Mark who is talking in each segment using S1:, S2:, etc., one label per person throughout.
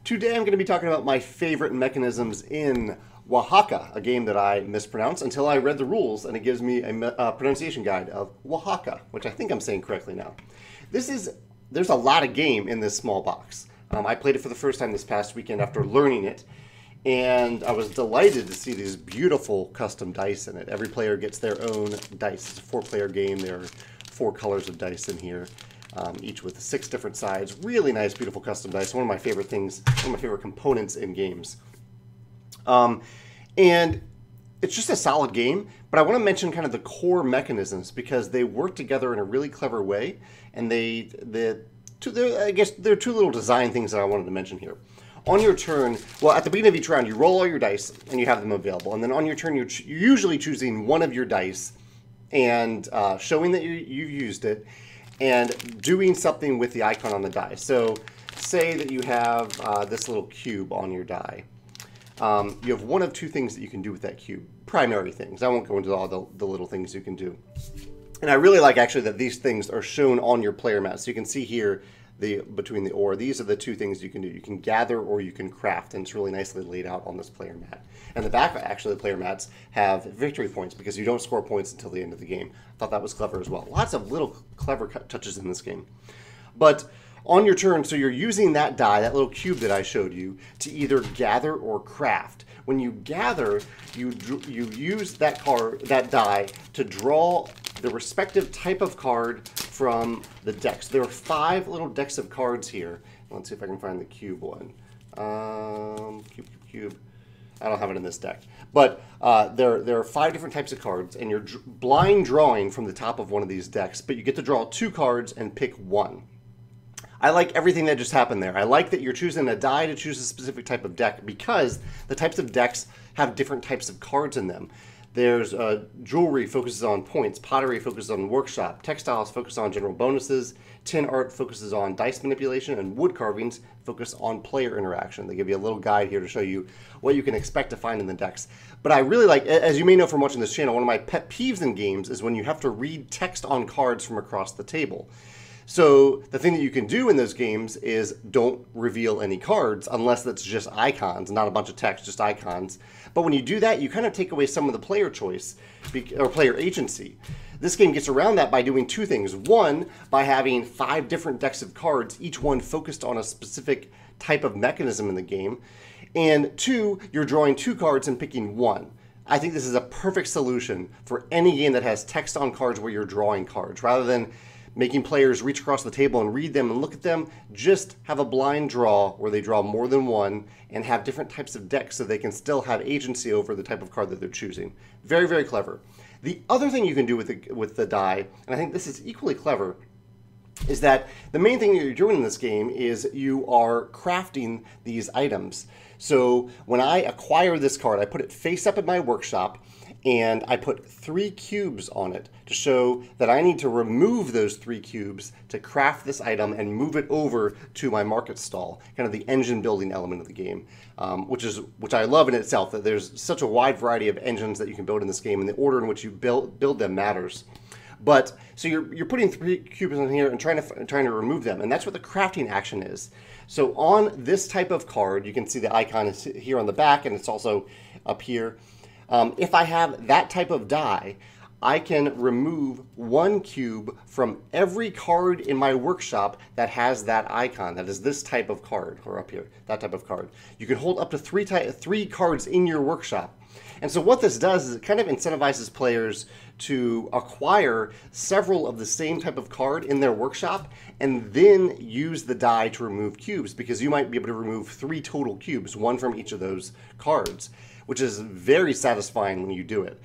S1: Today I'm going to be talking about my favorite mechanisms in Oaxaca, a game that I mispronounced until I read the rules, and it gives me a pronunciation guide of Oaxaca, which I think I'm saying correctly now. There's a lot of game in this small box. I played it for the first time this past weekend after learning it, and I was delighted to see these beautiful custom dice in it. Every player gets their own dice. It's a 4-player game. There are 4 colors of dice in here. Each with 6 different sides. Really nice, beautiful custom dice. One of my favorite things, one of my favorite components in games. And it's just a solid game, but I want to mention kind of the core mechanisms because they work together in a really clever way, and I guess there are 2 little design things that I wanted to mention here. On your turn, well, at the beginning of each round, you roll all your dice and you have them available, and then on your turn, you're usually choosing one of your dice and showing that you've used it, and doing something with the icon on the die. So say that you have this little cube on your die. You have one of 2 things that you can do with that cube. Primary things. I won't go into all the little things you can do. And I really like actually that these things are shown on your player mat. So you can see here between the or. These are the 2 things you can do. You can gather or you can craft, and it's really nicely laid out on this player mat. And the back, actually, the player mats have victory points because you don't score points until the end of the game. I thought that was clever as well. Lots of little clever touches in this game. But on your turn, so you're using that die, that little cube that I showed you, to either gather or craft. When you gather, you use that die to draw the respective type of card from the decks. There are 5 little decks of cards here. Let's see if I can find the cube one. Cube. I don't have it in this deck. But there are 5 different types of cards, and you're blind drawing from the top of one of these decks, but you get to draw 2 cards and pick 1. I like everything that just happened there. I like that you're choosing a die to choose a specific type of deck because the types of decks have different types of cards in them. There's jewelry focuses on points, pottery focuses on workshop, textiles focus on general bonuses, tin art focuses on dice manipulation, and wood carvings focus on player interaction. They give you a little guide here to show you what you can expect to find in the decks. But I really like, as you may know from watching this channel, one of my pet peeves in games is when you have to read text on cards from across the table. So the thing that you can do in those games is don't reveal any cards unless that's just icons, not a bunch of text, just icons. But when you do that, you kind of take away some of the player choice or player agency. This game gets around that by doing 2 things. One, by having 5 different decks of cards, each one focused on a specific type of mechanism in the game. And 2, you're drawing 2 cards and picking 1. I think this is a perfect solution for any game that has text on cards where you're drawing cards. Rather than making players reach across the table and read them and look at them, just have a blind draw where they draw more than 1 and have different types of decks so they can still have agency over the type of card that they're choosing. Very, very clever. The other thing you can do with the die, and I think this is equally clever, is that the main thing that you're doing in this game is you are crafting these items. So when I acquire this card, I put it face up in my workshop, and I put 3 cubes on it to show that I need to remove those 3 cubes to craft this item and move it over to my market stall, kind of the engine building element of the game, which I love in itself, that there's such a wide variety of engines that you can build in this game, and the order in which you build them matters. But so you're putting 3 cubes in here and trying to remove them, and that's what the crafting action is. So on this type of card, you can see the icon is here on the back, and it's also up here. If I have that type of die, I can remove 1 cube from every card in my workshop that has that icon. That is this type of card, or up here, that type of card. You can hold up to 3 cards in your workshop. And so what this does is it kind of incentivizes players to acquire several of the same type of card in their workshop and then use the die to remove cubes, because you might be able to remove 3 total cubes, 1 from each of those cards, which is very satisfying when you do it.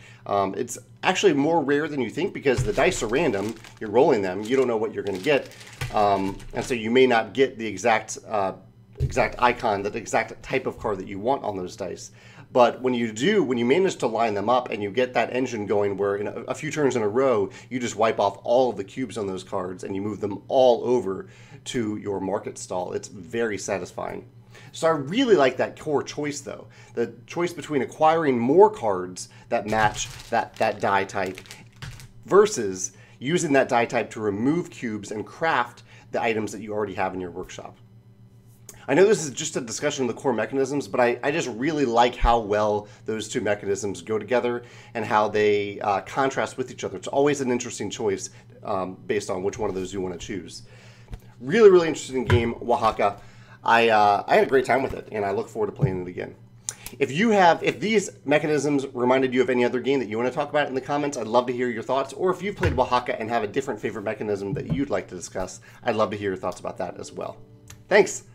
S1: It's actually more rare than you think because the dice are random. You're rolling them. You don't know what you're going to get. And so you may not get the exact icon, the exact type of card that you want on those dice. But when you manage to line them up and you get that engine going where in a few turns in a row, you just wipe off all of the cubes on those cards and you move them all over to your market stall, it's very satisfying. So I really like that core choice, though. The choice between acquiring more cards that match that die type versus using that die type to remove cubes and craft the items that you already have in your workshop. I know this is just a discussion of the core mechanisms, but I just really like how well those two mechanisms go together and how they contrast with each other. It's always an interesting choice based on which one of those you want to choose. Really, really interesting game, Oaxaca. I had a great time with it, and I look forward to playing it again. If these mechanisms reminded you of any other game that you want to talk about in the comments, I'd love to hear your thoughts. Or if you've played Oaxaca and have a different favorite mechanism that you'd like to discuss, I'd love to hear your thoughts about that as well. Thanks.